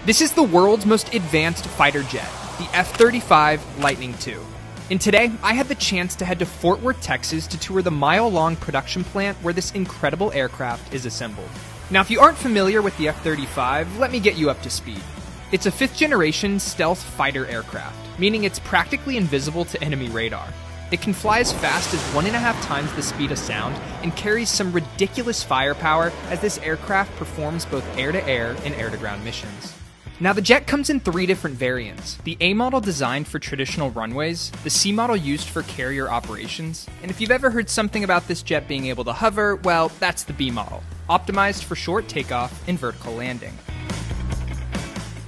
This is the world's most advanced fighter jet, the F-35 Lightning II. And today, I had the chance to head to Fort Worth, Texas to tour the mile-long production plant where this incredible aircraft is assembled. Now, if you aren't familiar with the F-35, let me get you up to speed. It's a fifth-generation stealth fighter aircraft, meaning it's practically invisible to enemy radar. It can fly as fast as 1.5 times the speed of sound and carries some ridiculous firepower as this aircraft performs both air-to-air and air-to-ground missions. Now, the jet comes in 3 different variants. The A model designed for traditional runways, the C model used for carrier operations, and if you've ever heard something about this jet being able to hover, well, that's the B model, optimized for short takeoff and vertical landing.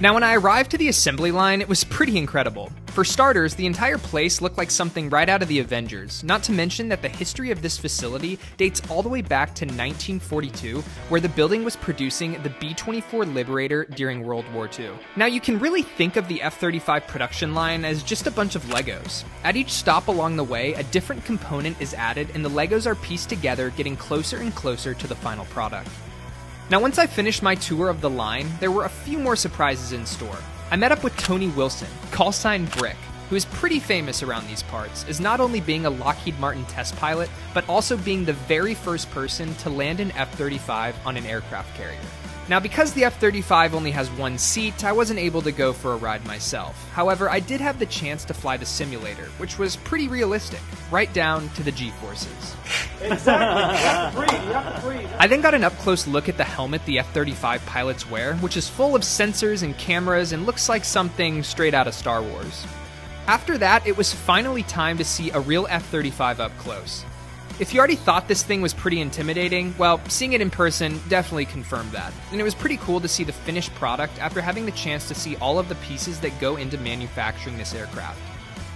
Now, when I arrived to the assembly line, it was pretty incredible. For starters, the entire place looked like something right out of the Avengers, not to mention that the history of this facility dates all the way back to 1942, where the building was producing the B-24 Liberator during World War II. Now, you can really think of the F-35 production line as just a bunch of Legos. At each stop along the way, a different component is added and the Legos are pieced together, getting closer and closer to the final product. Now, once I finished my tour of the line, there were a few more surprises in store. I met up with Tony Wilson, callsign Brick, who is pretty famous around these parts, as not only being a Lockheed Martin test pilot, but also being the very first person to land an F-35 on an aircraft carrier. Now, because the F-35 only has one seat, I wasn't able to go for a ride myself. However, I did have the chance to fly the simulator, which was pretty realistic, right down to the G-forces. Exactly. You have to breathe. I then got an up-close look at the helmet the F-35 pilots wear, which is full of sensors and cameras and looks like something straight out of Star Wars. After that, it was finally time to see a real F-35 up close. If you already thought this thing was pretty intimidating, well, seeing it in person definitely confirmed that. And it was pretty cool to see the finished product after having the chance to see all of the pieces that go into manufacturing this aircraft.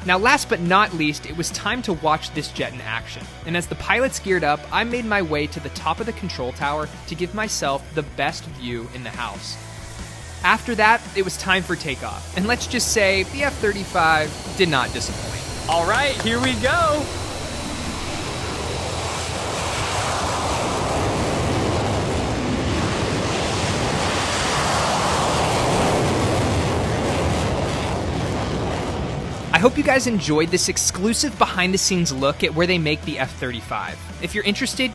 Now, last but not least, it was time to watch this jet in action. And as the pilots geared up, I made my way to the top of the control tower to give myself the best view in the house. After that, it was time for takeoff. And let's just say, the F-35 did not disappoint. All right, here we go. I hope you guys enjoyed this exclusive behind-the-scenes look at where they make the F-35. If you're interested,